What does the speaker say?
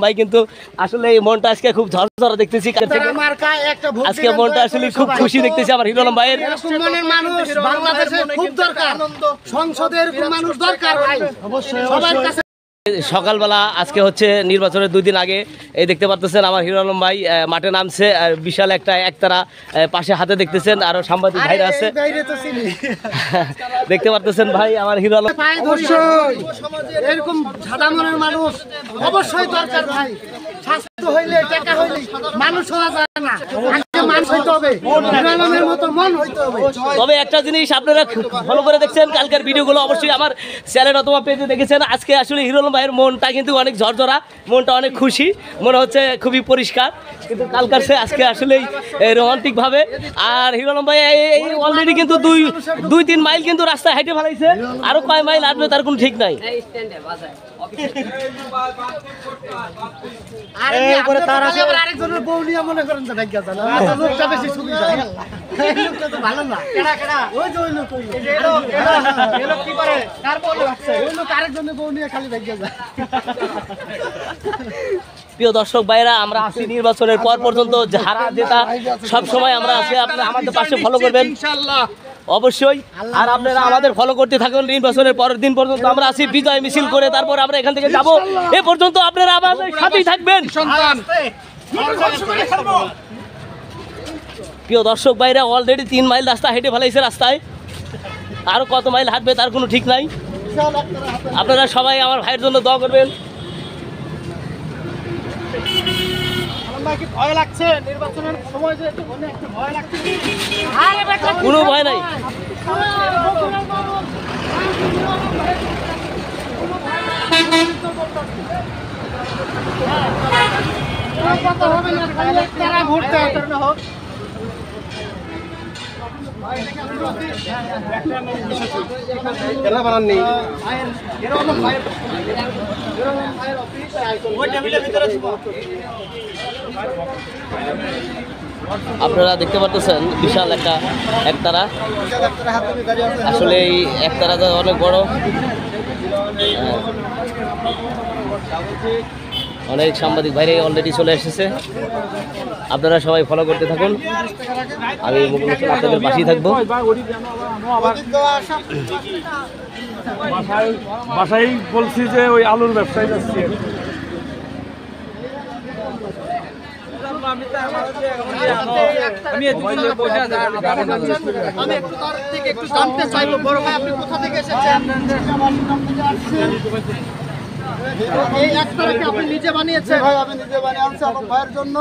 ভাই কিন্তু আসলে এই মনটা আজকে খুব ঝরঝরা দেখতেছি, আজকে মনটা আসলে খুব খুশি দেখতেছি আমার হিরো আলম ভাইয়ের। মানুষ বাংলাদেশের খুব দরকার, সংসদের মানুষ দরকার ভাই সবার কাছে। সকালবেলা আজকে হচ্ছে নির্বাচনের 2 দিন আগে এই দেখতে পাচ্ছেন আমার হিরো আলম ভাই মাঠে নামছে, বিশাল একটা একতারা পাশে হাতে দেখতেছেন, আরো সাংবাদিক ভাইরা আছে দেখতে পাচ্ছেন ভাই আমার হিরো আলম। এরকম সাদা মনের মানুষ অবশ্যই দরকার ভাই। স্বাস্থ্য হইলে টাকা হইলে মানুষ হওয়া যায় না, আজকে মানুষ হইতে হবে, হিরো আলমের মতো মন হইতে হবে। তবে একটা জিনিস আপনারা ফলো করে দেখছেন, কালকের ভিডিওগুলো অবশ্যই আমার চ্যানেল অথবা পেজে দেখেছেন। আজকে আসলে হিরো আলম ভাইয়ের মনটা কিন্তু অনেক ঝরঝরা, মনটা অনেক খুশি, মনে হচ্ছে খুবই পরিষ্কার, কিন্তু কালকার সে আজকে আসলেই রোমান্টিক ভাবে। আর হিরো আলম ভাই এই অলরেডি কিন্তু 2-3 মাইল কিন্তু রাস্তায় হাইটে ফেলাইছে, আরো কয় মাইল আসবে তার কোনো ঠিক নাই। আরেকজনের বউ নিয়ে মনে করেন যে ভাগ্য জানা লোকটা বেশি সুবিধা, লোকটা তো ভালো না। ওই যে ওই লোক কি করে কার বউ লাগছে, ওই লোক আরেকজনের বউ নিয়ে খালি ভাগ্য যায়। প্রিয় দর্শক ভাইরা, আমরা আসি নির্বাচনের পর পর্যন্ত হারা জেতা সব সময় আমরা আছি, আপনারা আমাদের পাশে ফলো করবেন ইনশাআল্লাহ অবশ্যই। আর আপনারা আমাদের ফলো করতে থাকুন, নির্বাচনের পরের দিন পর্যন্ত আমরা আসি বিজয় মিছিল করে, তারপর আমরা এখান থেকে যাব। এ পর্যন্ত আপনারা আমাদের সাথেই থাকবেন। প্রিয় দর্শক ভাইরা, অলরেডি 3 মাইল রাস্তা হেঁটে ফেলাইছে, রাস্তায় আরো কত মাইল হাঁটবে তার কোনো ঠিক নাই। আপনারা সবাই আমার ভাইয়ের জন্য দোয়া করবেন। ভয় লাগছে নির্বাচনের সময়, যে একটু ভয় লাগছে, কোনো ভয় নাই। আপনারা দেখতে পাচ্ছেন বিশাল একটা একতারা, আসলে এই একতারাটা অনেক বড়, অনেক সাংবাদিক বাইরে অলরেডি চলে এসেছে। আপনারা সবাই ফলো করতে থাকুন, আমি মুকুল হোসেন আপনাদের পাশেই থাকবো। বাসায় বলছি যে ওই আলুর ব্যবসায় যাচ্ছি। আমি একটু জানতে চাইবো, বড় ভাই আপনি কোথা থেকে এসেছেন? এই একটাকে আপনি নিজে বানিয়েছেন? ভাই আমি নিজে বানিয়ে আনছি আমার ভাইয়ের জন্য।